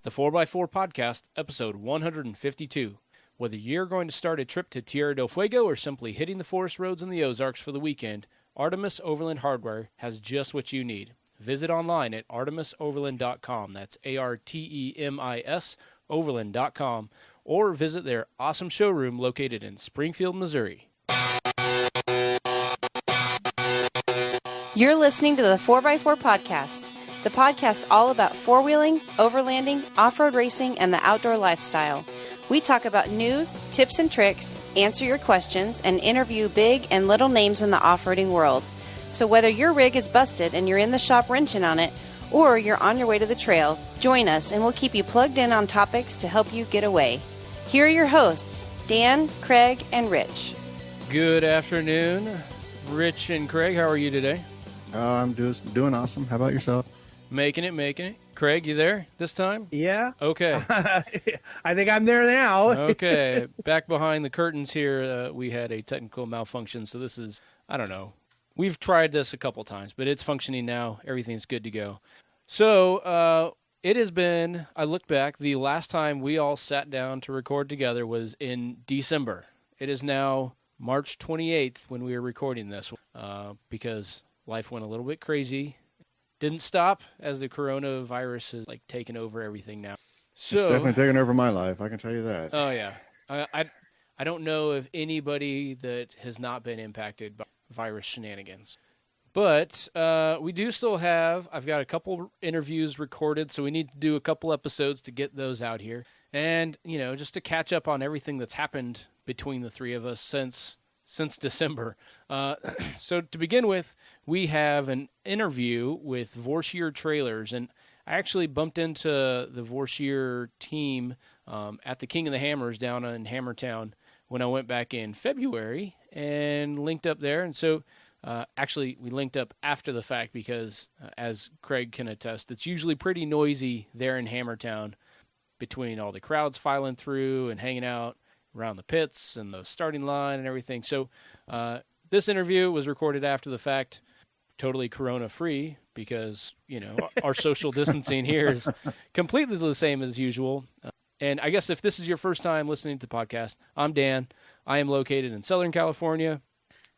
The 4x4 Podcast, episode 152. Whether you're going to start a trip to Tierra Del Fuego or simply hitting the forest roads in the Ozarks for the weekend, Artemis Overland Hardware has just what you need. Visit online at artemisoverland.com. That's ARTEMIS overland.com, or visit their awesome showroom located in Springfield, Missouri. You're listening to the 4x4 Podcast, the podcast all about four-wheeling, overlanding, off-road racing, and the outdoor lifestyle. We talk about news, tips and tricks, answer your questions, and interview big and little names in the off-roading world. So whether your rig is busted and you're in the shop wrenching on it, or you're on your way to the trail, join us and we'll keep you plugged in on topics to help you get away. Here are your hosts, Dan, Craig, and Rich. Good afternoon, Rich and Craig. How are you today? I'm just doing awesome. How about yourself? Making it. Craig, you there this time? Yeah. Okay. I think I'm there now. Okay. Back behind the curtains here, we had a technical malfunction, so this is, I don't know. We've tried this a couple times, but it's functioning now. Everything's good to go. So it has been, I looked back, the last time we all sat down to record together was in December. It is now March 28th when we are recording this because life went a little bit crazy. Didn't stop as the coronavirus has taken over everything now. So, it's definitely taken over my life, I can tell you that. Oh, yeah. I don't know of anybody that has not been impacted by virus shenanigans. But we do still have, I've got a couple interviews recorded, so we need to do a couple episodes to get those out here. And, just to catch up on everything that's happened between the three of us since December. So to begin with, we have an interview with Vorsheer Trailers, and I actually bumped into the Vorsheer team at the King of the Hammers down in Hammertown when I went back in February and linked up there. And so actually we linked up after the fact because, as Craig can attest, it's usually pretty noisy there in Hammertown between all the crowds filing through and hanging out around the pits and the starting line and everything. So this interview was recorded after the fact, totally corona-free, because, our social distancing here is completely the same as usual. And I guess if this is your first time listening to the podcast, I'm Dan. I am located in Southern California.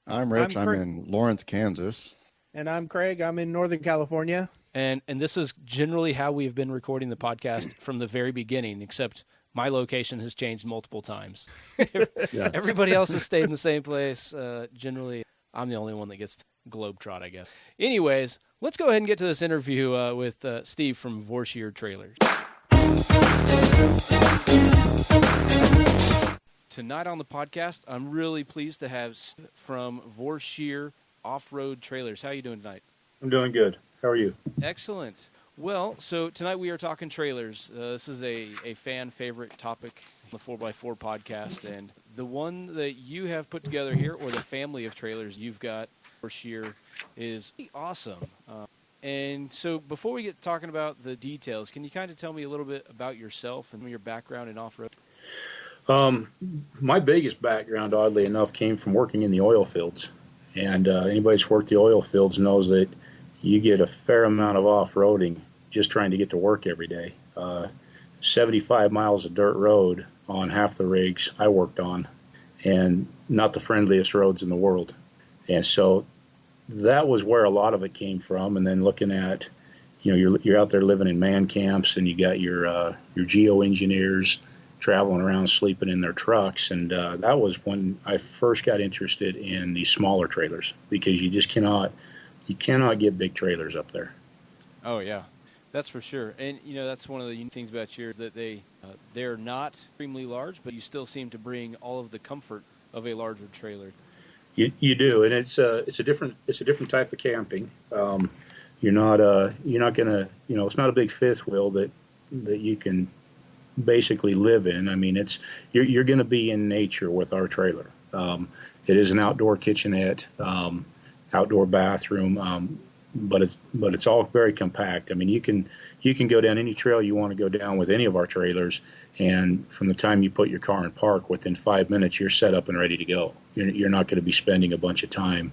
I'm Rich. I'm in Lawrence, Kansas. And I'm Craig. I'm in Northern California. And this is generally how we've been recording the podcast from the very beginning, except my location has changed multiple times. Yes. Everybody else has stayed in the same place. Generally, I'm the only one that gets to globetrot, I guess. Anyways, let's go ahead and get to this interview with Steve from Vorsheer Trailers. Tonight on the podcast, I'm really pleased to have Steve from Vorsheer Off-Road Trailers. How are you doing tonight? I'm doing good. How are you? Excellent. Well, so tonight we are talking trailers. This is a fan favorite topic on the 4x4 podcast, and the one that you have put together here, or the family of trailers you've got for Sheer, is awesome. And so before we get talking about the details, can you kind of tell me a little bit about yourself and your background in off-road? My biggest background, oddly enough, came from working in the oil fields. And anybody that's worked the oil fields knows that you get a fair amount of off-roading just trying to get to work every day. 75 miles of dirt road on half the rigs I worked on, and not the friendliest roads in the world. And so that was where a lot of it came from. And then looking at, you're out there living in man camps, and you got your geo-engineers traveling around sleeping in their trucks. And that was when I first got interested in these smaller trailers, because you cannot get big trailers up there. Oh, yeah. That's for sure. And, that's one of the unique things about yours, that they're not extremely large, but you still seem to bring all of the comfort of a larger trailer. You do, and it's a different type of camping. You're not gonna, it's not a big fifth wheel that you can basically live in. I mean, you're going to be in nature with our trailer. It is an outdoor kitchenette, outdoor bathroom, but it's all very compact. I mean, you can go down any trail you want to go down with any of our trailers, and from the time you put your car in park, within 5 minutes you're set up and ready to go. You're not going to be spending a bunch of time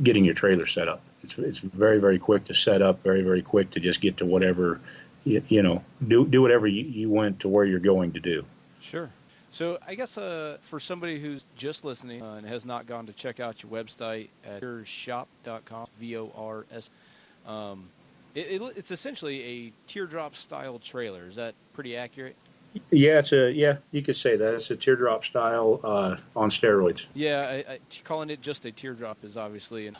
getting your trailer set up. It's very, very quick to set up, very, very quick to just get to whatever do whatever you went to where you're going to do. Sure. So I guess for somebody who's just listening and has not gone to check out your website at vorshop.com, VORS, it's essentially a teardrop style trailer. Is that pretty accurate? Yeah, you could say that. It's a teardrop style on steroids. Yeah, calling it just a teardrop is obviously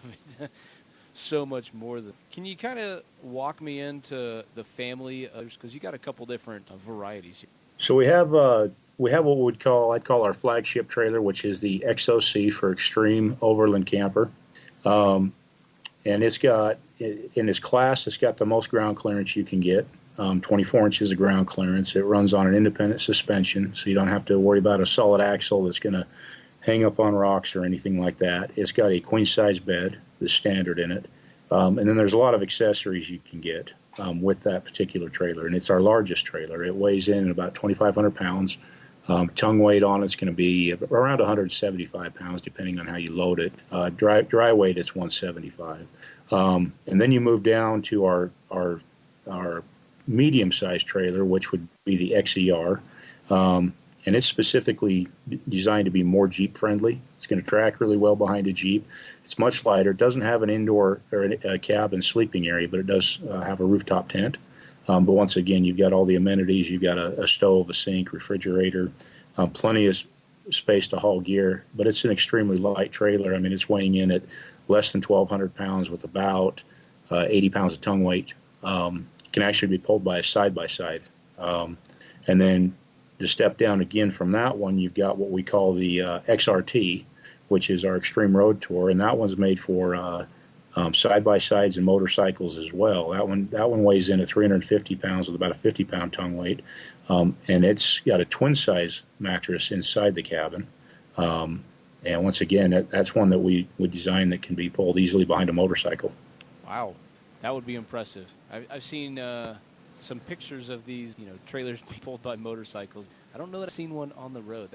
so much more than. Can you kind of walk me into the family, because you got a couple different varieties here? So we have what I'd call our flagship trailer, which is the XOC for Extreme Overland Camper. And it's got, in its class, it's got the most ground clearance you can get, 24 inches of ground clearance. It runs on an independent suspension, so you don't have to worry about a solid axle that's going to hang up on rocks or anything like that. It's got a queen-size bed, the standard in it. And then there's a lot of accessories you can get with that particular trailer, and it's our largest trailer. It weighs in about 2,500 pounds. Tongue weight on it's going to be around 175 pounds, depending on how you load it. Dry weight is 175. And then you move down to our medium-sized trailer, which would be the XER. And it's specifically designed to be more Jeep-friendly. It's going to track really well behind a Jeep. It's much lighter. It doesn't have an indoor or a cabin sleeping area, but it does have a rooftop tent. But once again, you've got all the amenities. You've got a stove, a sink, refrigerator, plenty of space to haul gear. But it's an extremely light trailer. I mean, it's weighing in at less than 1,200 pounds with about 80 pounds of tongue weight. Can actually be pulled by a side-by-side. And then to step down again from that one, you've got what we call the XRT, which is our Extreme Road Tour, and that one's made for side-by-sides and motorcycles as well. That one weighs in at 350 pounds with about a 50-pound tongue weight, and it's got a twin-size mattress inside the cabin. And once again, that's one that we designed that can be pulled easily behind a motorcycle. Wow, that would be impressive. I've seen some pictures of these, trailers being pulled by motorcycles. I don't know that I've seen one on the road.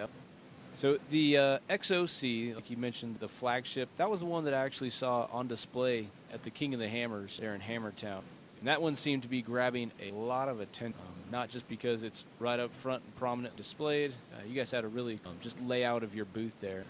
So the XOC, like you mentioned, the flagship, that was the one that I actually saw on display at the King of the Hammers there in Hammertown. And that one seemed to be grabbing a lot of attention, not just because it's right up front and prominent displayed. You guys had a really just layout of your booth there.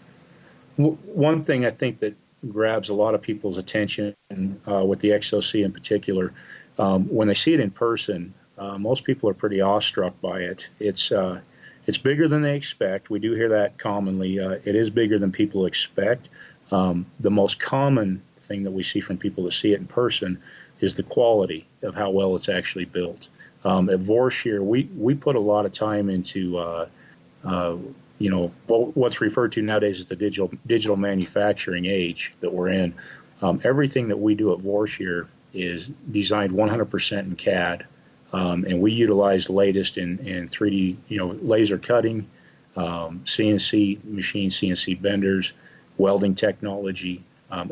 One thing I think that grabs a lot of people's attention with the XOC in particular, when they see it in person, most people are pretty awestruck by it. It's bigger than they expect. We do hear that commonly. It is bigger than people expect. The most common thing that we see from people that see it in person is the quality of how well it's actually built. At Vorsheer, we put a lot of time into what's referred to nowadays as the digital manufacturing age that we're in. Everything that we do at Vorsheer is designed 100% in CAD. And we utilize the latest in 3D, laser cutting, CNC machines, CNC benders, welding technology,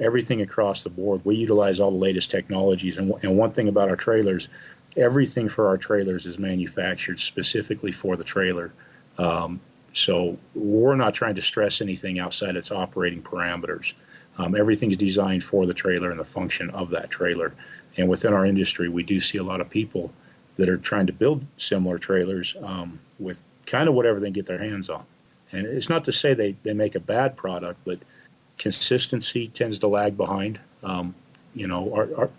everything across the board. We utilize all the latest technologies. And one thing about our trailers, everything for our trailers is manufactured specifically for the trailer. So we're not trying to stress anything outside its operating parameters. Everything's designed for the trailer and the function of that trailer. And within our industry, we do see a lot of people that are trying to build similar trailers with kind of whatever they can get their hands on. And it's not to say they make a bad product, but consistency tends to lag behind.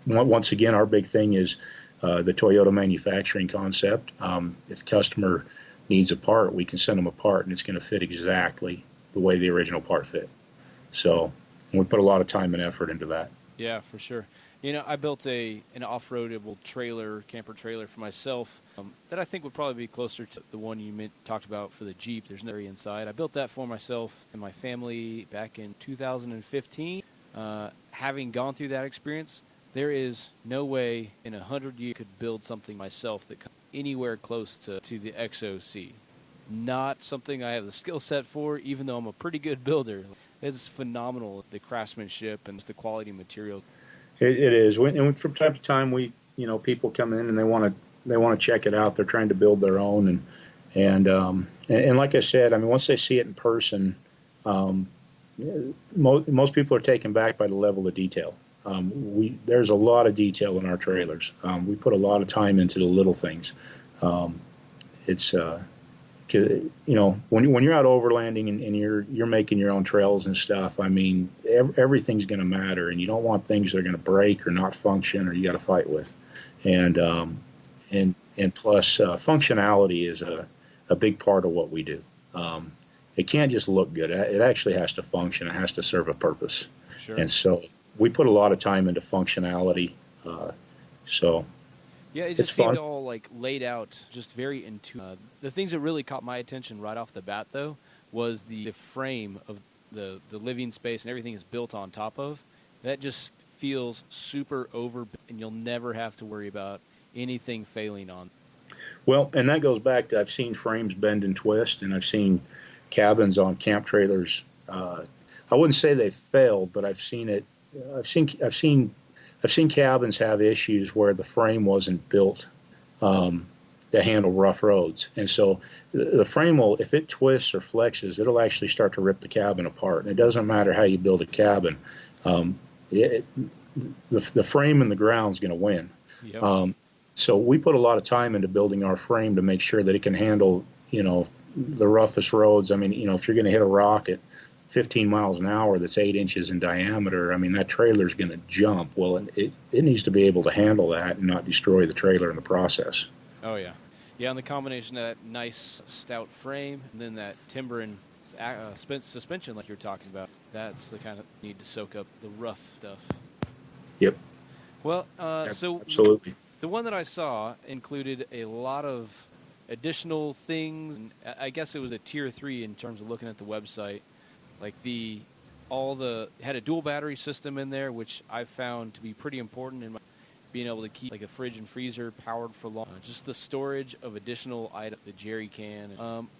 Once again, our big thing is the Toyota manufacturing concept. If the customer needs a part, we can send them a part, and it's going to fit exactly the way the original part fit. So we put a lot of time and effort into that. Yeah, for sure. I built an off-roadable camper trailer for myself that I think would probably be closer to the one you talked about for the Jeep. There's no area inside. I built that for myself and my family back in 2015. Having gone through that experience, there is no way in 100 years I could build something myself that comes anywhere close to the XOC. Not something I have the skill set for, even though I'm a pretty good builder. It's phenomenal, the craftsmanship and the quality material. It is, and from time to time, people come in and they want to check it out. They're trying to build their own, and like I said, I mean, once they see it in person, most people are taken back by the level of detail. There's a lot of detail in our trailers. We put a lot of time into the little things. It's you know, when you're out overlanding and you're making your own trails and stuff, I mean, everything's going to matter, and you don't want things that are going to break or not function or you got to fight with. And plus functionality is a big part of what we do. It can't just look good. It actually has to function. It has to serve a purpose. Sure. And so we put a lot of time into functionality. Yeah, it just seemed all like laid out, just very intuitive. The things that really caught my attention right off the bat, though, was the frame of the living space and everything is built on top of. That just feels super over, and you'll never have to worry about anything failing on. Well, and that goes back to I've seen frames bend and twist, and I've seen cabins on camp trailers. I wouldn't say they failed, but I've seen it. I've seen cabins have issues where the frame wasn't built to handle rough roads, and so the frame will, if it twists or flexes, it'll actually start to rip the cabin apart. And it doesn't matter how you build a cabin, the frame and the ground is going to win. Yep. So we put a lot of time into building our frame to make sure that it can handle, you know, the roughest roads. I mean, you know, if you're going to hit a rock at 15 miles an hour that's 8 inches in diameter, I mean, that trailer is going to jump. Well, it needs to be able to handle that and not destroy the trailer in the process. Oh, yeah. Yeah, and the combination of that nice stout frame and then that timber and suspension like you're talking about, that's the kind of need to soak up the rough stuff. Yep. Well, so absolutely. The one that I saw included a lot of additional things. I guess it was a tier 3 in terms of looking at the website. Like had a dual battery system in there, which I found to be pretty important in being able to keep like a fridge and freezer powered for long. Just the storage of additional items, the jerry can.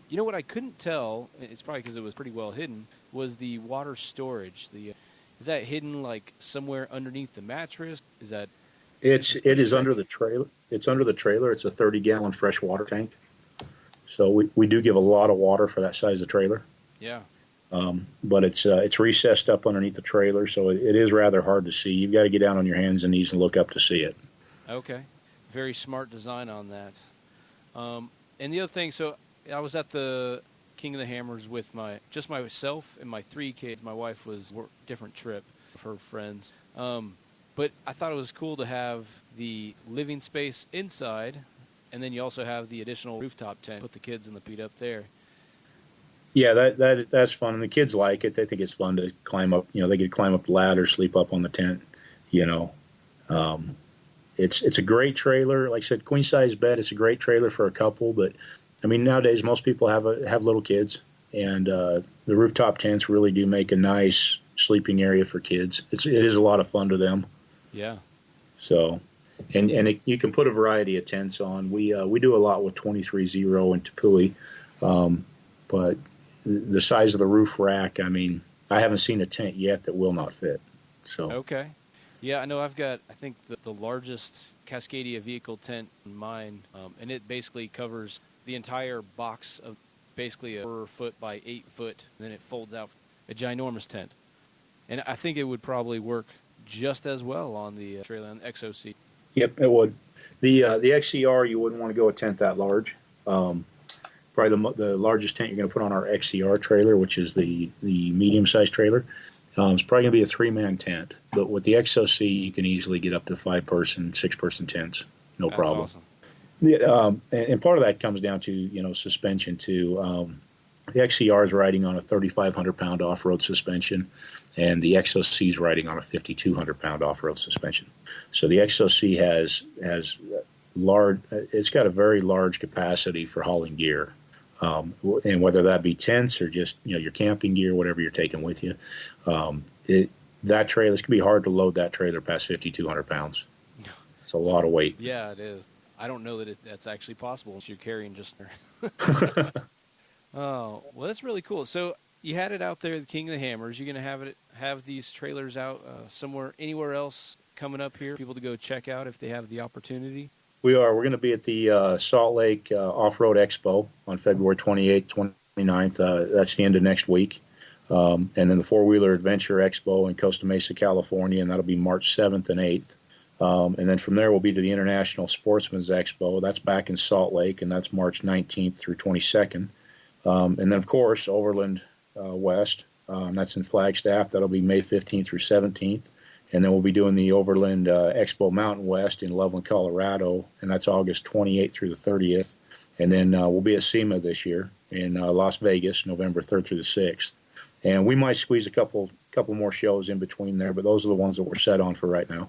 You know what I couldn't tell, it's probably because it was pretty well hidden, was the water storage. Is that hidden like somewhere underneath the mattress? Is that? It is under the trailer. It's under the trailer. It's a 30-gallon fresh water tank. So we do give a lot of water for that size of trailer. Yeah. But it's recessed up underneath the trailer, so it is rather hard to see. You've got to get down on your hands and knees and look up to see it. Okay. Very smart design on that. And the other thing, so I was at the King of the Hammers with myself and my 3 kids. My wife was a different trip of her friends. But I thought it was cool to have the living space inside, and then you also have the additional rooftop tent. Put the kids in the feet up there. Yeah, that's fun, and the kids like it. They think it's fun to climb up. You know, they could climb up the ladder, sleep up on the tent. You know, it's a great trailer. Like I said, queen size bed. It's a great trailer for a couple. But I mean, nowadays most people have little kids, and the rooftop tents really do make a nice sleeping area for kids. It is a lot of fun to them. Yeah. So, and you can put a variety of tents on. We do a lot with 23-0 and Tepui, but the size of the roof rack, I mean, I haven't seen a tent yet that will not fit. So. Okay. Yeah, I know I've got, I think, the largest Cascadia vehicle tent in mine, and it basically covers the entire box of basically a 4 foot by 8 foot, and then it folds out a ginormous tent. And I think it would probably work just as well on the trailer on the XOC. Yep, it would. The XCR, you wouldn't want to go a tent that large. Probably the largest tent you're going to put on our XCR trailer, which is the medium-sized trailer, it's probably going to be a 3-man tent. But with the XOC, you can easily get up to 5-person, 6-person tents, no problem. Awesome. Yeah, and part of that comes down to, you know, suspension too. The XCR is riding on a 3,500-pound off-road suspension, and the XOC is riding on a 5,200-pound off-road suspension. So the XOC has large. It's got a very large capacity for hauling gear, and whether that be tents or just, you know, your camping gear, whatever you're taking with you. That trailer, it's gonna be hard to load that trailer past 5,200 pounds. It's a lot of weight. Yeah, it is. I don't know that that's actually possible if you're carrying just. Oh, well, that's really cool. So you had it out there, the King of the Hammers. You're going to have these trailers out anywhere else coming up here, people to go check out if they have the opportunity? We are. We're going to be at the Salt Lake Off-Road Expo on February 28th, 29th. That's the end of next week. And then the Four Wheeler Adventure Expo in Costa Mesa, California, and that'll be March 7th and 8th. And then from there, we'll be to the International Sportsman's Expo. That's back in Salt Lake, and that's March 19th through 22nd. And then, of course, Overland West. That's in Flagstaff. That'll be May 15th through 17th. And then we'll be doing the Overland Expo Mountain West in Loveland, Colorado, and that's August 28th through the 30th. And then we'll be at SEMA this year in Las Vegas, November 3rd through the 6th. And we might squeeze a couple more shows in between there, but those are the ones that we're set on for right now.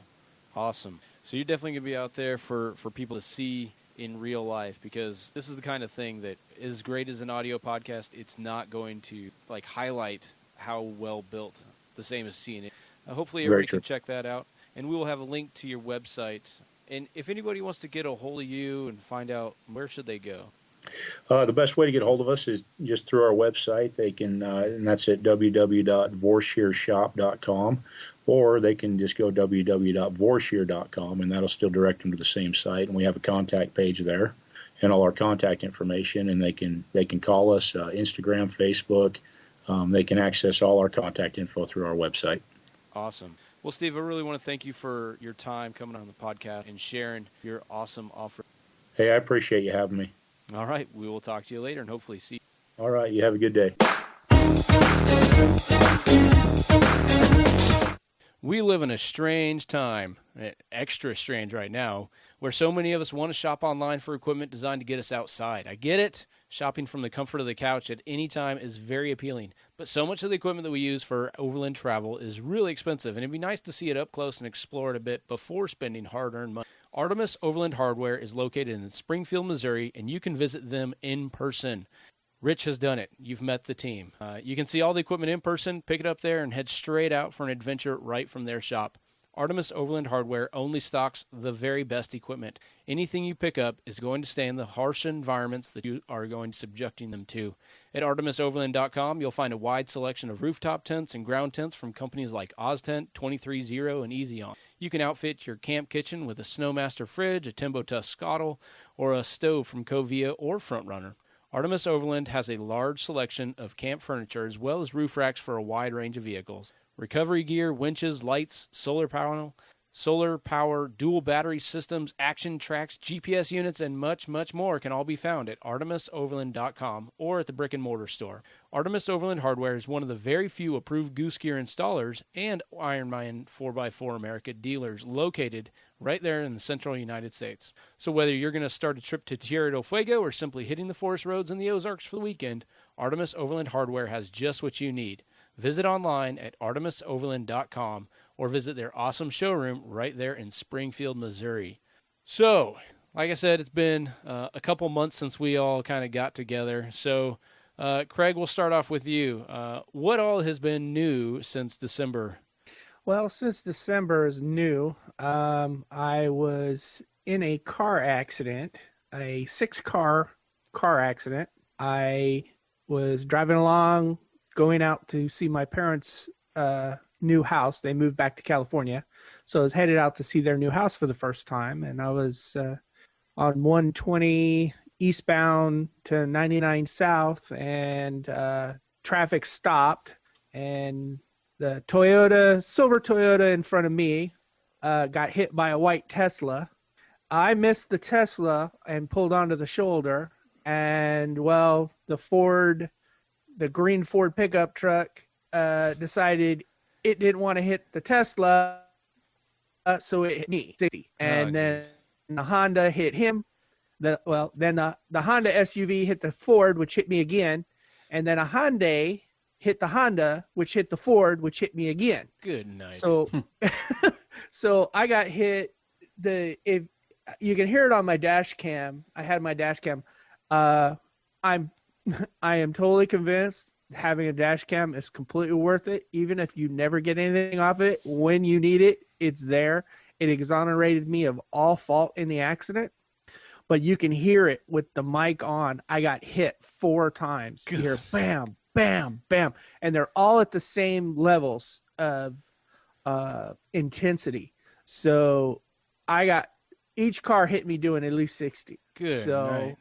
Awesome. So you're definitely going to be out there for people to see in real life, because this is the kind of thing that, as great as an audio podcast, it's not going to like highlight how well built, the same as seeing it. Hopefully everybody can check that out, and we will have a link to your website. And if anybody wants to get a hold of you and find out, where should they go? The best way to get a hold of us is just through our website. They can, and that's at www.vorsheershop.com, or they can just go www.vorsheer.com, and that'll still direct them to the same site. And we have a contact page there and all our contact information, and they can call us, Instagram, Facebook. They can access all our contact info through our website. Awesome. Well, Steve, I really want to thank you for your time coming on the podcast and sharing your awesome off-road. Hey, I appreciate you having me. All right. We will talk to you later and hopefully see you. All right. You have a good day. We live in a strange time, extra strange right now, where so many of us want to shop online for equipment designed to get us outside. I get it. Shopping from the comfort of the couch at any time is very appealing, but so much of the equipment that we use for overland travel is really expensive, and it'd be nice to see it up close and explore it a bit before spending hard-earned money. Artemis Overland Hardware is located in Springfield, Missouri, and you can visit them in person. Rich has done it. You've met the team. You can see all the equipment in person, pick it up there, and head straight out for an adventure right from their shop. Artemis Overland Hardware only stocks the very best equipment. Anything you pick up is going to stay in the harsh environments that you are going to subjecting them to. At ArtemisOverland.com, you'll find a wide selection of rooftop tents and ground tents from companies like Oztent, 23Zero, and Eezi Awn. You can outfit your camp kitchen with a SnoMaster Fridge, a Tembo Tusk Skottle, or a stove from Kovea or Frontrunner. Artemis Overland has a large selection of camp furniture as well as roof racks for a wide range of vehicles. Recovery gear, winches, lights, solar power, dual battery systems, action tracks, GPS units, and much, much more can all be found at ArtemisOverland.com or at the brick and mortar store. Artemis Overland Hardware is one of the very few approved goose gear installers and Ironman 4x4 America dealers located right there in the central United States. So whether you're going to start a trip to Tierra Del Fuego or simply hitting the forest roads in the Ozarks for the weekend, Artemis Overland Hardware has just what you need. Visit online at ArtemisOverland.com or visit their awesome showroom right there in Springfield, Missouri. So, like I said, it's been a couple months since we all kind of got together. So, Craig, we'll start off with you. What all has been new since December? Well, since December is new, I was in a car accident, a 6-car accident. I was driving along, going out to see my parents' new house. They moved back to California, so I was headed out to see their new house for the first time, and I was on 120 eastbound to 99 south, and traffic stopped, and the silver Toyota in front of me got hit by a white Tesla. I missed the Tesla and pulled onto the shoulder, and well, the green Ford pickup truck decided it didn't want to hit the Tesla, so it hit me. And then the Honda hit him. Then the Honda SUV hit the Ford, which hit me again. And then a Hyundai hit the Honda, which hit the Ford, which hit me again. Good night. So, so I got hit. If you can hear it on my dash cam, I had my dash cam. I am totally convinced having a dash cam is completely worth it. Even if you never get anything off it, when you need it, it's there. It exonerated me of all fault in the accident, but you can hear it with the mic on. I got hit 4 times. You hear bam, bam, bam, and they're all at the same levels of intensity. So each car hit me doing at least 60. Good so night.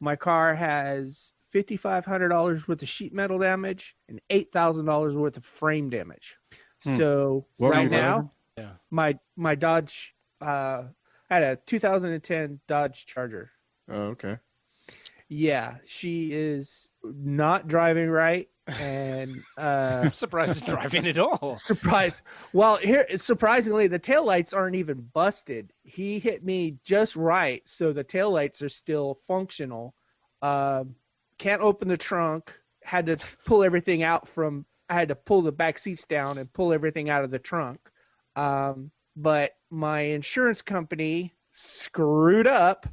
My car has $5,500 worth of sheet metal damage and $8,000 worth of frame damage. So What were right you now, Yeah. my Dodge, I had a 2010 Dodge Charger. Oh, okay. Yeah, she is not driving right, and I'm surprised it's driving at all. surprise. Well, here surprisingly, the taillights aren't even busted. He hit me just right, so the taillights are still functional. Can't open the trunk. Had to pull everything out from. I had to pull the back seats down and pull everything out of the trunk. But my insurance company screwed up,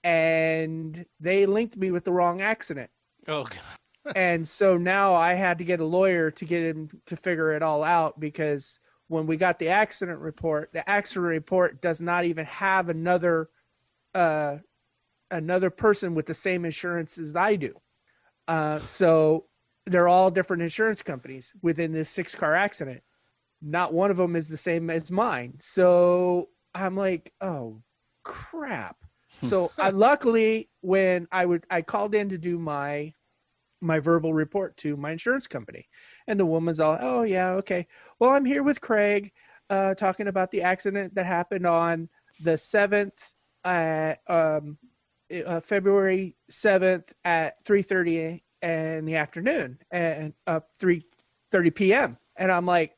and they linked me with the wrong accident. Oh, God. And so now I had to get a lawyer to get him to figure it all out, because when we got the accident report does not even have another person with the same insurance as I do. So they're all different insurance companies within this 6-car accident. Not one of them is the same as mine. So I'm like, oh crap. So luckily when I called in to do my verbal report to my insurance company, and the woman's all, oh yeah, okay. Well, I'm here with Craig, talking about the accident that happened on the 7th, February 7th at 3:30 in the afternoon, and 3:30 p.m. And I'm like,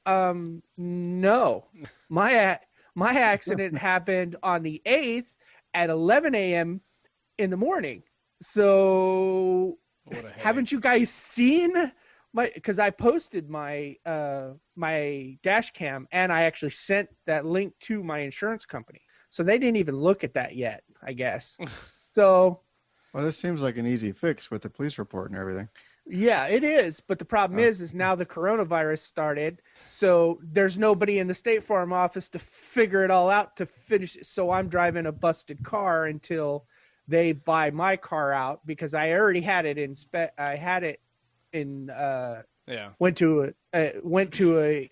no, my accident happened on the 8th at 11 a.m. in the morning. So haven't you guys seen because I posted my dash cam, and I actually sent that link to my insurance company. So they didn't even look at that yet, I guess. So, well, this seems like an easy fix with the police report and everything. Yeah, it is. But the problem is now the coronavirus started. So there's nobody in the State Farm office to figure it all out to finish it. So I'm driving a busted car until they buy my car out, because I already had it went to a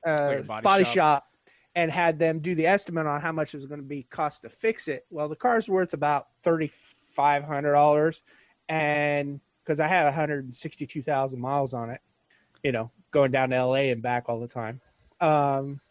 body shop and had them do the estimate on how much it was going to be cost to fix it. Well, the car's worth about $3,500, and because I had 162,000 miles on it, going down to LA and back all the time, and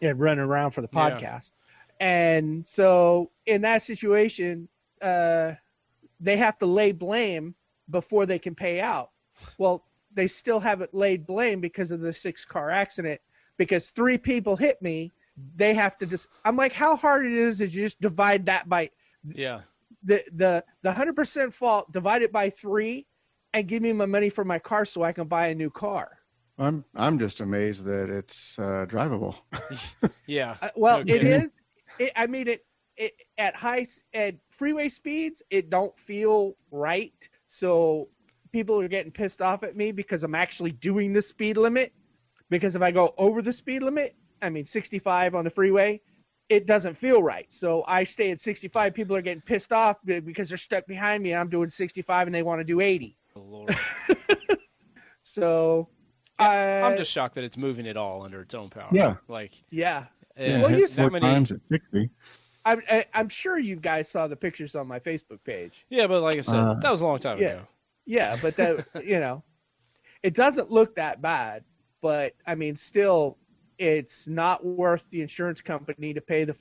running around for the podcast. Yeah. And so in that situation, they have to lay blame before they can pay out. Well, they still haven't laid blame because of the 6-car accident, because 3 people hit me. They have to I'm like, how hard it is to just divide that by the 100% fault, divide it by 3, and give me my money for my car so I can buy a new car. I'm just amazed that it's drivable. Yeah. Well, it is. At freeway speeds, it don't feel right. So people are getting pissed off at me because I'm actually doing the speed limit. Because if I go over the speed limit, 65 on the freeway, it doesn't feel right. So I stay at 65. People are getting pissed off because they're stuck behind me. I'm doing 65 and they want to do 80. Oh, Lord. So I'm just shocked that it's moving it all under its own power. Yeah. Yeah. Well, you see 4 times at 60. I'm sure you guys saw the pictures on my Facebook page. Yeah, but like I said, that was a long time ago. Yeah, but that it doesn't look that bad. But still, it's not worth the insurance company to pay the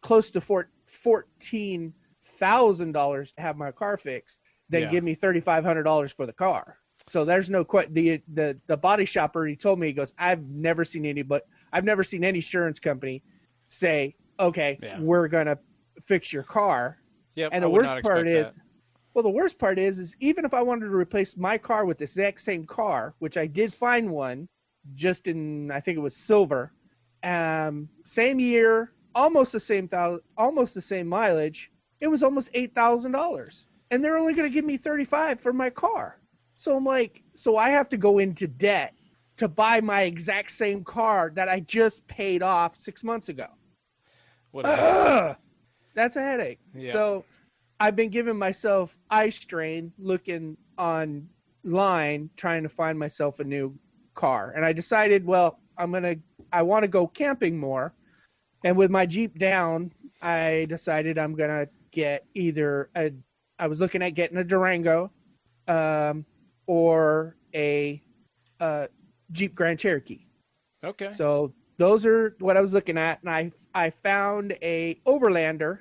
close to $14,000 to have my car fixed, then give me $3,500 for the car. So there's no the body shop already told me, he goes, I've never seen any insurance company say, okay, we're gonna fix your car. Yep, and the worst part is even if I wanted to replace my car with the exact same car, which I did find one just in, I think it was silver, same year, almost the same mileage, it was almost $8,000, and they're only going to give me $35,000 for my car. So I'm like, so I have to go into debt to buy my exact same car that I just paid off 6 months ago. That's a headache. Yeah. So I've been giving myself eye strain looking online, trying to find myself a new car. And I decided, well, I want to go camping more. And with my Jeep down, I decided I'm going to get I was looking at getting a Durango, or a Jeep Grand Cherokee. Okay. So those are what I was looking at, and I found a Overlander,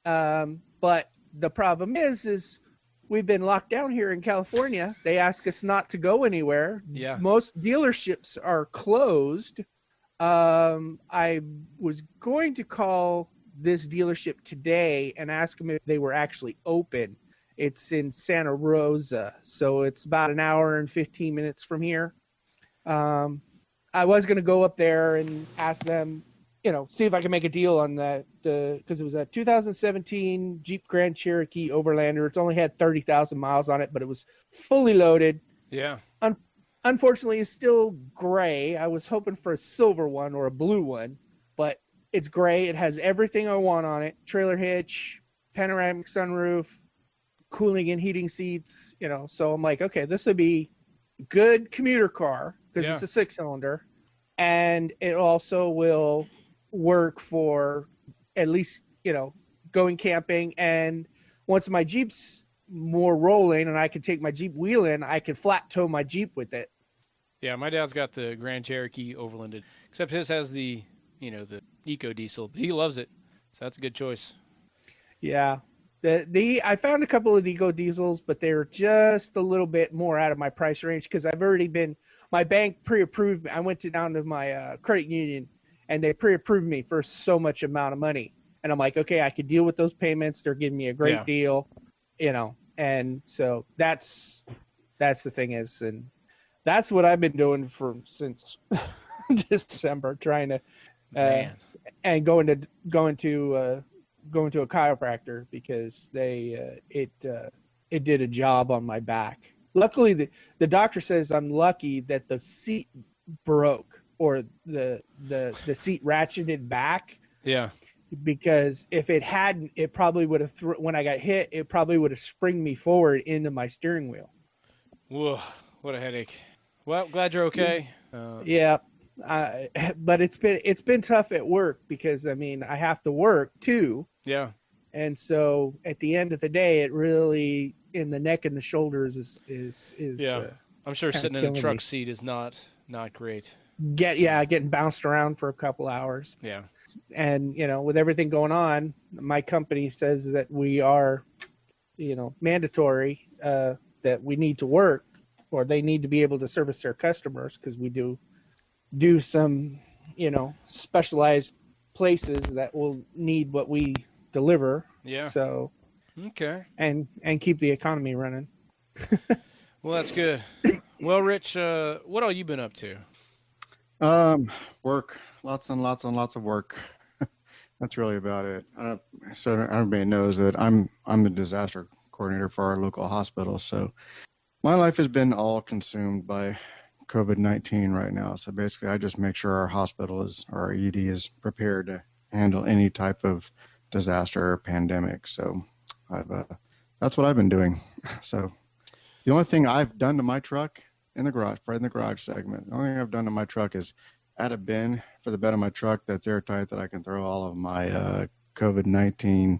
but the problem is we've been locked down here in California. They ask us not to go anywhere. Yeah. Most dealerships are closed. I was going to call this dealership today and ask them if they were actually open. It's in Santa Rosa, so it's about an hour and 15 minutes from here. I was going to go up there and ask them, see if I can make a deal on that, because it was a 2017 Jeep Grand Cherokee Overlander. It's only had 30,000 miles on it, but it was fully loaded. Yeah. Unfortunately, it's still gray. I was hoping for a silver one or a blue one, but it's gray. It has everything I want on it: trailer hitch, panoramic sunroof, cooling and heating seats. So I'm like, okay, this would be a good commuter car because it's a 6-cylinder, and it also will work for at least going camping. And once my Jeep's more rolling and I can take my Jeep wheeling, I can flat tow my Jeep with it. Yeah, my dad's got the Grand Cherokee Overlanded, except his has the the EcoDiesel. He loves it, so that's a good choice. Yeah, I found a couple of EcoDiesels, but they're just a little bit more out of my price range because I've already my bank pre-approved me. I went down to my credit union and they pre-approved me for so much amount of money, and I'm like, okay, I could deal with those payments. They're giving me a great deal, and so that's the thing is, and that's what I've been doing since December, trying to and going to a chiropractor because it did a job on my back. Luckily, the doctor says I'm lucky that the seat broke or the seat ratcheted back. Yeah. Because if it hadn't, it probably would have when I got hit, it probably would have springed me forward into my steering wheel. Whoa, what a headache. Well, glad you're okay. Yeah. But it's been tough at work because I have to work too. Yeah. And so at the end of the day, it really in the neck and the shoulders is yeah. I'm sure sitting in a truck seat is not great. Getting bounced around for a couple hours. Yeah. And with everything going on, my company says that we are mandatory that we need to work, or they need to be able to service their customers because we do some specialized places that will need what we deliver. Yeah. So okay. And keep the economy running. Well, that's good. Well, Rich, what all you been up to? Work, lots and lots and lots of work. That's really about it. So everybody knows that I'm the disaster coordinator for our local hospital. So my life has been all consumed by COVID-19 right now. So basically, I just make sure our hospital our ED is prepared to handle any type of disaster or pandemic. So that's what I've been doing. So the only thing I've done to my truck in the garage segment, the only thing I've done to my truck is add a bin for the bed of my truck that's airtight that I can throw all of my COVID-19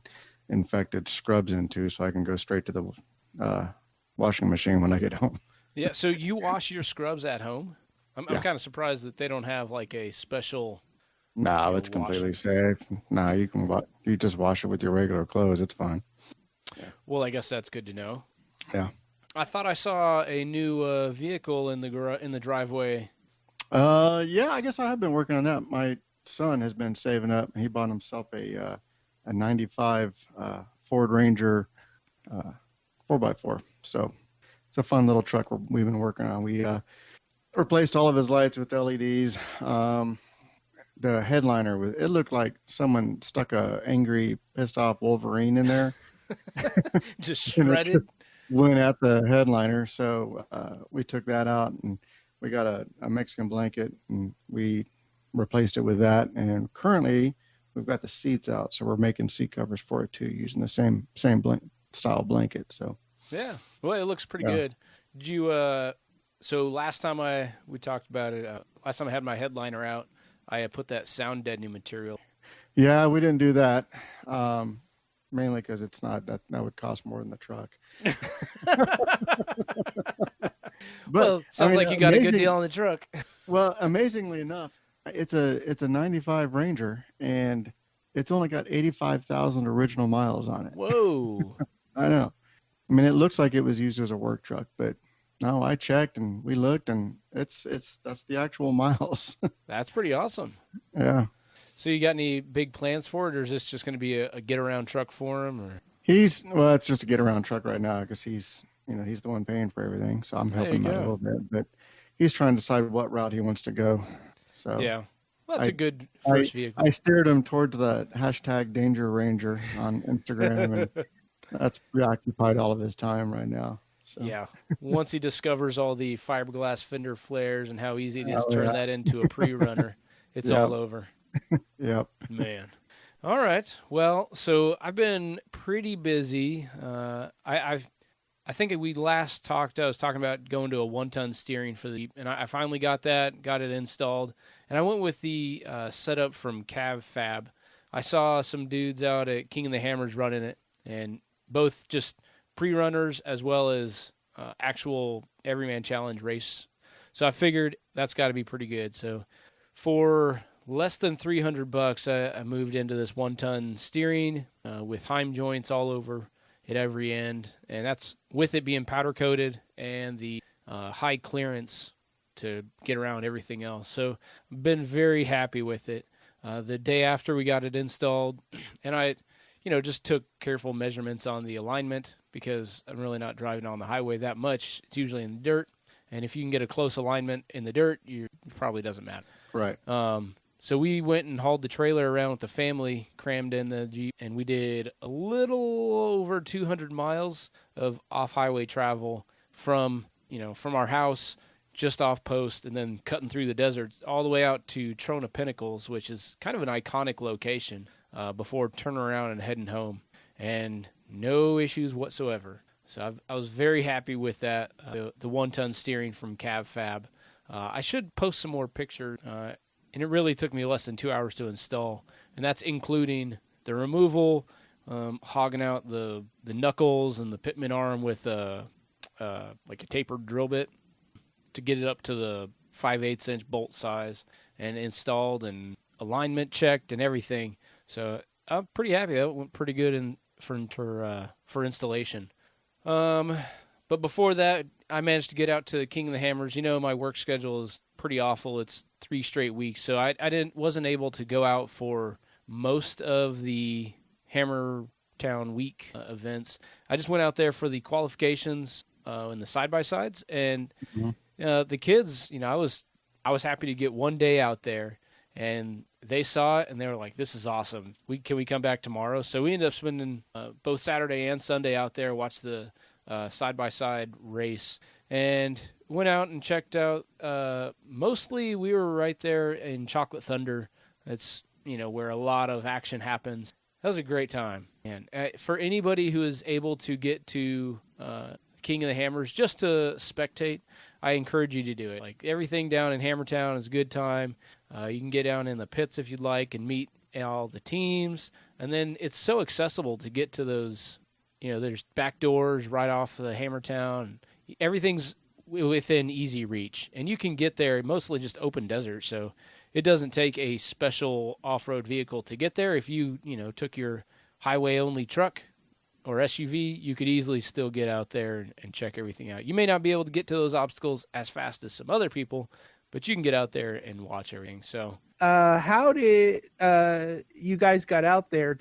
infected scrubs into, so I can go straight to the washing machine when I get home. Yeah, so you wash your scrubs at home? I'm kind of surprised that they don't have like a special. No, it's completely safe. No, you just wash it with your regular clothes. It's fine. Yeah. Well, I guess that's good to know. Yeah. I thought I saw a new vehicle in the driveway. Yeah, I guess I have been working on that. My son has been saving up, and he bought himself a 95 Ford Ranger 4x4. So it's a fun little truck we've been working on. We replaced all of his lights with LEDs. The headliner it looked like someone stuck a angry, pissed off Wolverine in there. Just shredded. Went at the headliner, so we took that out and we got a Mexican blanket and we replaced it with that. And currently, we've got the seats out, so we're making seat covers for it too, using the same style blanket. So yeah, well, it looks pretty good. Did you? So last time we talked about it. Last time I had my headliner out, I put that sound deadening material. Yeah, we didn't do that. Mainly because it's not that would cost more than the truck. Well, sounds like you got a good deal on the truck. Well, amazingly enough, it's a 95 Ranger, and it's only got 85,000 original miles on it. Whoa. I know. I mean, it looks like it was used as a work truck, but no, I checked and we looked, and that's the actual miles. That's pretty awesome. Yeah. So you got any big plans for it, or is this just going to be a get-around truck for him? Or It's just a get-around truck right now because he's the one paying for everything, so I'm helping him out a little bit. But he's trying to decide what route he wants to go. So yeah, well, that's a good first vehicle. I steered him towards the hashtag Danger Ranger on Instagram, and that's preoccupied all of his time right now. So. Yeah, once he discovers all the fiberglass fender flares and how easy it is to turn that into a pre-runner, it's all over. Yep. Man. All right. Well, so I've been pretty busy. I think we last talked, I was talking about going to a 1-ton steering for the, and I finally got it installed. And I went with the setup from Cav Fab. I saw some dudes out at King of the Hammers running it, and both just pre-runners as well as actual Everyman Challenge race. So I figured that's got to be pretty good. So for less than $300, I moved into this 1-ton steering with Heim joints all over at every end, and that's with it being powder coated and the high clearance to get around everything else. So I've been very happy with it. The day after we got it installed, and I just took careful measurements on the alignment because I'm really not driving on the highway that much. It's usually in the dirt, and if you can get a close alignment in the dirt, it probably doesn't matter. Right. So we went and hauled the trailer around with the family, crammed in the Jeep, and we did a little over 200 miles of off-highway travel from our house just off post and then cutting through the deserts all the way out to Trona Pinnacles, which is kind of an iconic location, before turning around and heading home. And no issues whatsoever. So I was very happy with that, the 1-ton steering from Cav Fab. I should post some more pictures. And it really took me less than 2 hours to install, and that's including the removal, hogging out the knuckles and the pitman arm with like a tapered drill bit to get it up to the 5/8 inch bolt size, and installed and alignment checked and everything. So I'm pretty happy. That went pretty good for installation. But before that, I managed to get out to King of the Hammers. My work schedule is pretty awful. It's 3 straight weeks, so I wasn't able to go out for most of the Hammertown Week events. I just went out there for the qualifications and the side-by-sides, and the kids, I was happy to get one day out there, and they saw it, and they were like, this is awesome. Can we come back tomorrow? So we ended up spending both Saturday and Sunday out there, watched the side-by-side race, and went out and checked out. Mostly we were right there in Chocolate Thunder. It's, where a lot of action happens. That was a great time. And for anybody who is able to get to King of the Hammers just to spectate, I encourage you to do it. Like, everything down in Hammertown is a good time. You can get down in the pits if you'd like and meet all the teams. And then it's so accessible to get to those, there's back doors right off the Hammertown. Everything's within easy reach, and you can get there mostly just open desert, so it doesn't take a special off-road vehicle to get there. If you took your highway-only truck or SUV, you could easily still get out there and check everything out. You may not be able to get to those obstacles as fast as some other people, but you can get out there and watch everything. So how did you guys got out there?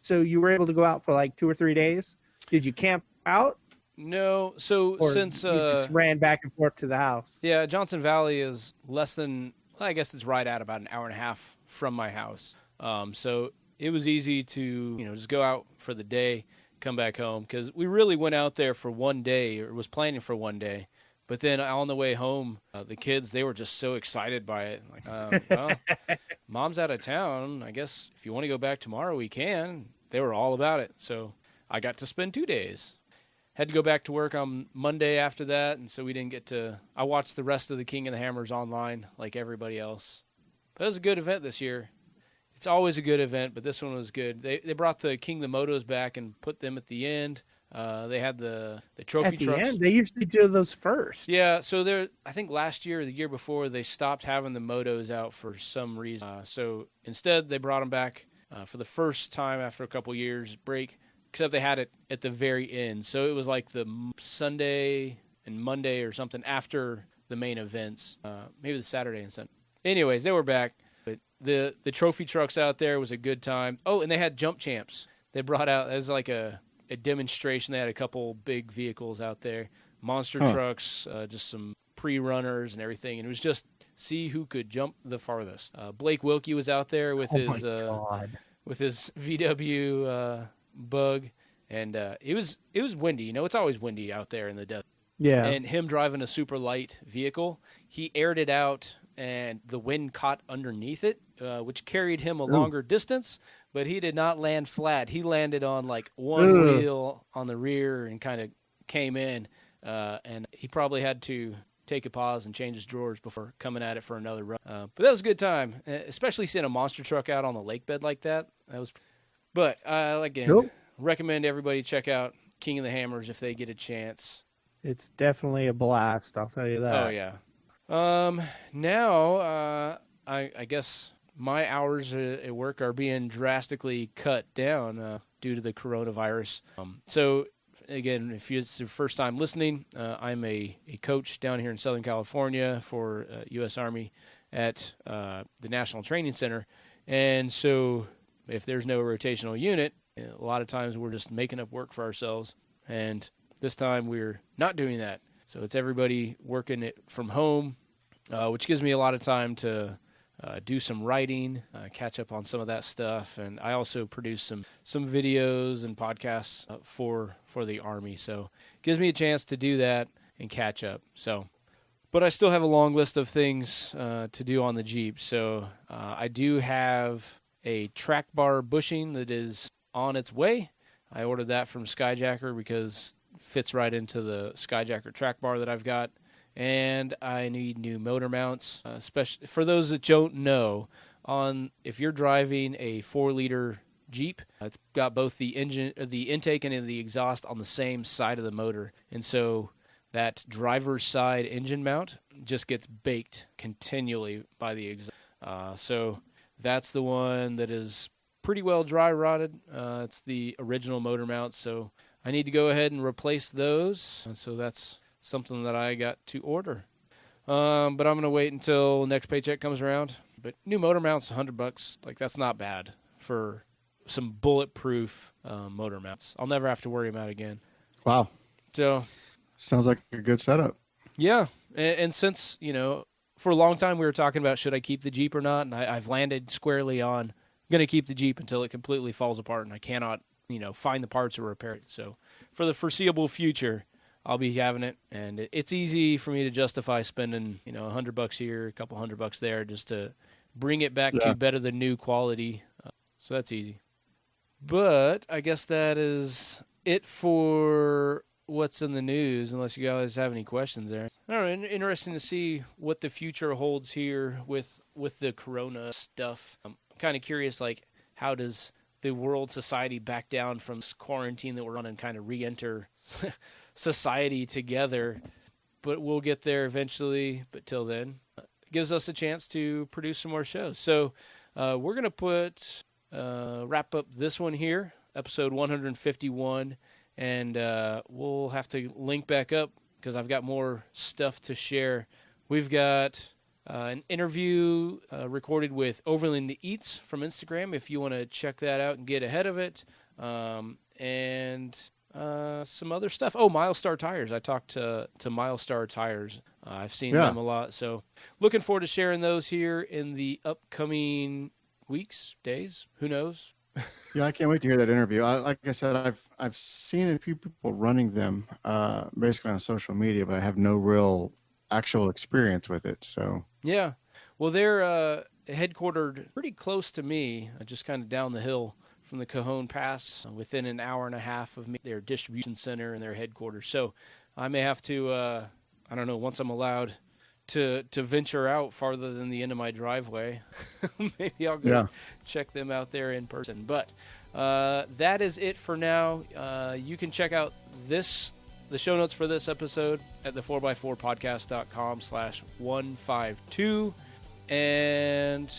So you were able to go out for like 2 or 3 days? Did you camp out? No, so since you just ran back and forth to the house. Yeah, Johnson Valley is less than, I guess it's right at about an hour and a half from my house. So it was easy to just go out for the day, come back home, because we really went out there for one day, or was planning for one day. But then on the way home, the kids, they were just so excited by it. Like, well, Mom's out of town. I guess if you want to go back tomorrow, we can. They were all about it. So I got to spend 2 days. Had to go back to work on Monday after that, and so we didn't get to... I watched the rest of the King of the Hammers online like everybody else. But it was a good event this year. It's always a good event, but this one was good. They brought the King of the Motos back and put them at the end. They had the trophy At the trucks. end, they usually do those first. Yeah, so I think last year or the year before, they stopped having the motos out for some reason. So instead, they brought them back for the first time after a couple years break, except they had it at the very end. So it was like the Sunday and Monday or something after the main events, maybe the Saturday and Sunday. Anyways, they were back. But the trophy trucks out there was a good time. Oh, and they had jump champs. They brought out, as like a demonstration. They had a couple big vehicles out there, monster trucks, just some pre-runners and everything. And it was just see who could jump the farthest. Blake Wilkie was out there with his VW bug, and it was windy. You know, it's always windy out there in the desert. Yeah. And him driving a super light vehicle, he aired it out, and the wind caught underneath it, which carried him a longer distance. But he did not land flat. He landed on like one wheel on the rear and kind of came in. And he probably had to take a pause and change his drawers before coming at it for another run. But that was a good time, especially seeing a monster truck out on the lake bed like that. But again, recommend everybody check out King of the Hammers if they get a chance. It's definitely a blast, I'll tell you that. Oh, yeah. Now, I guess my hours at work are being drastically cut down due to the coronavirus. So, again, if it's your first time listening, I'm a coach down here in Southern California for U.S. Army at the National Training Center. And so if there's no rotational unit, a lot of times we're just making up work for ourselves. And this time we're not doing that. So it's everybody working it from home, which gives me a lot of time to do some writing, catch up on some of that stuff. And I also produce some videos and podcasts for the Army. So it gives me a chance to do that and catch up. So, but I still have a long list of things to do on the Jeep. So I do have a track bar bushing that is on its way. I ordered that from Skyjacker because it fits right into the Skyjacker track bar that I've got. And I need new motor mounts, especially for those that don't know. If you're driving a 4-liter Jeep, it's got both the engine, the intake, and the exhaust on the same side of the motor, and so that driver's side engine mount just gets baked continually by the exhaust. So that's the one that is pretty well dry rotted. It's the original motor mount, so I need to go ahead and replace those. And so that's something that I got to order. But I'm going to wait until next paycheck comes around. But new motor mounts, $100. Like, that's not bad for some bulletproof motor mounts. I'll never have to worry about it again. Wow. So sounds like a good setup. Yeah. And since, for a long time we were talking about should I keep the Jeep or not, and I've landed squarely on I'm going to keep the Jeep until it completely falls apart and I cannot, find the parts or repair it. So for the foreseeable future, I'll be having it, and it's easy for me to justify spending, $100 here, a couple $100 there, just to bring it back to better than new quality. So that's easy. But I guess that is it for what's in the news, unless you guys have any questions there. I don't know, interesting to see what the future holds here with the corona stuff. I'm kind of curious, how does the world society back down from this quarantine that we're on and kind of re-enter society together? But we'll get there eventually. But till then, it gives us a chance to produce some more shows. So we're going to wrap up this one here, episode 151, and we'll have to link back up because I've got more stuff to share. We've got an interview recorded with Overland Eats from Instagram if you want to check that out and get ahead of it. And some other stuff. Oh, Milestar Tires. I talked to Milestar Tires. I've seen them a lot. So looking forward to sharing those here in the upcoming weeks, days. Who knows? Yeah, I can't wait to hear that interview. Like I said, I've seen a few people running them basically on social media, but I have no real actual experience with it. So yeah, well, they're headquartered pretty close to me, just kind of down the hill from the Cajon Pass, within an hour and a half of me. Their distribution center and their headquarters. So I may have to, I don't know, once I'm allowed to venture out farther than the end of my driveway, maybe I'll go check them out there in person. But that is it for now. You can check out the show notes for this episode at the 4x4podcast.com/152. And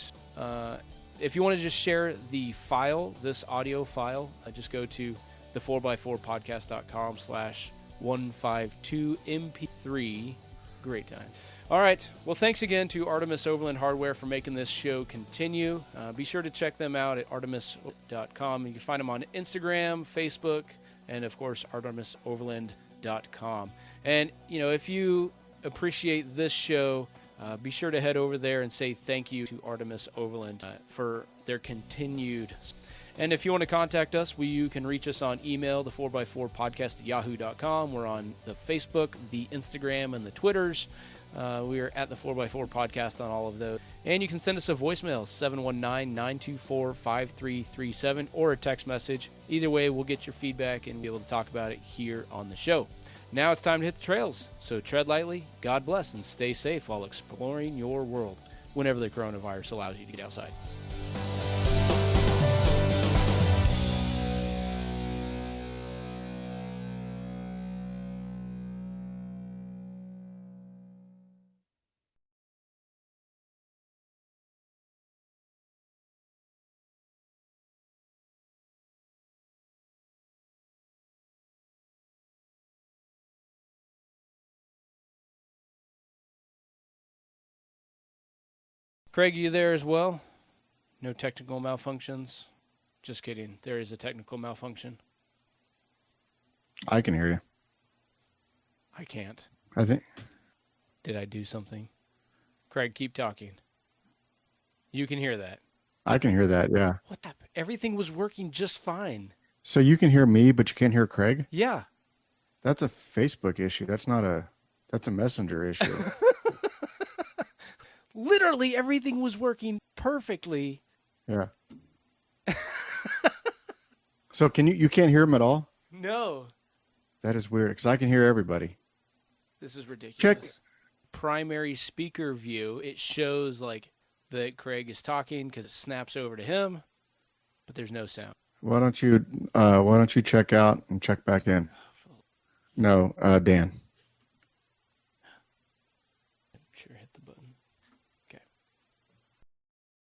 if you want to just share the file, this audio file, just go to the 4x4podcast.com/152mp3. Great time. All right. Well, thanks again to Artemis Overland Hardware for making this show continue. Be sure to check them out at artemis.com. You can find them on Instagram, Facebook, and, of course, artemisoverland.com. And, if you appreciate this show, be sure to head over there and say thank you to Artemis Overland for their continued. And if you want to contact us, you can reach us on email, the 4x4podcast@yahoo.com. We're on the Facebook, the Instagram, and the Twitters. We are at the 4x4 Podcast on all of those. And you can send us a voicemail, 719-924-5337, or a text message. Either way, we'll get your feedback and be able to talk about it here on the show. Now it's time to hit the trails. So tread lightly, God bless, and stay safe while exploring your world whenever the coronavirus allows you to get outside. Craig, you there as well? No technical malfunctions? Just kidding. There is a technical malfunction. I can hear you. I can't. I think. Did I do something? Craig, keep talking. You can hear that. I can hear that, yeah. What the? Everything was working just fine. So you can hear me, but you can't hear Craig? Yeah. That's a Facebook issue. That's a Messenger issue. Literally everything was working perfectly. Yeah. So you can't hear him at all? No. That is weird, because I can hear everybody. This is ridiculous. Check. Primary speaker view, it shows that Craig is talking because it snaps over to him, but there's no sound. Why don't you check out and check back in? No, Dan. Sure hit the button.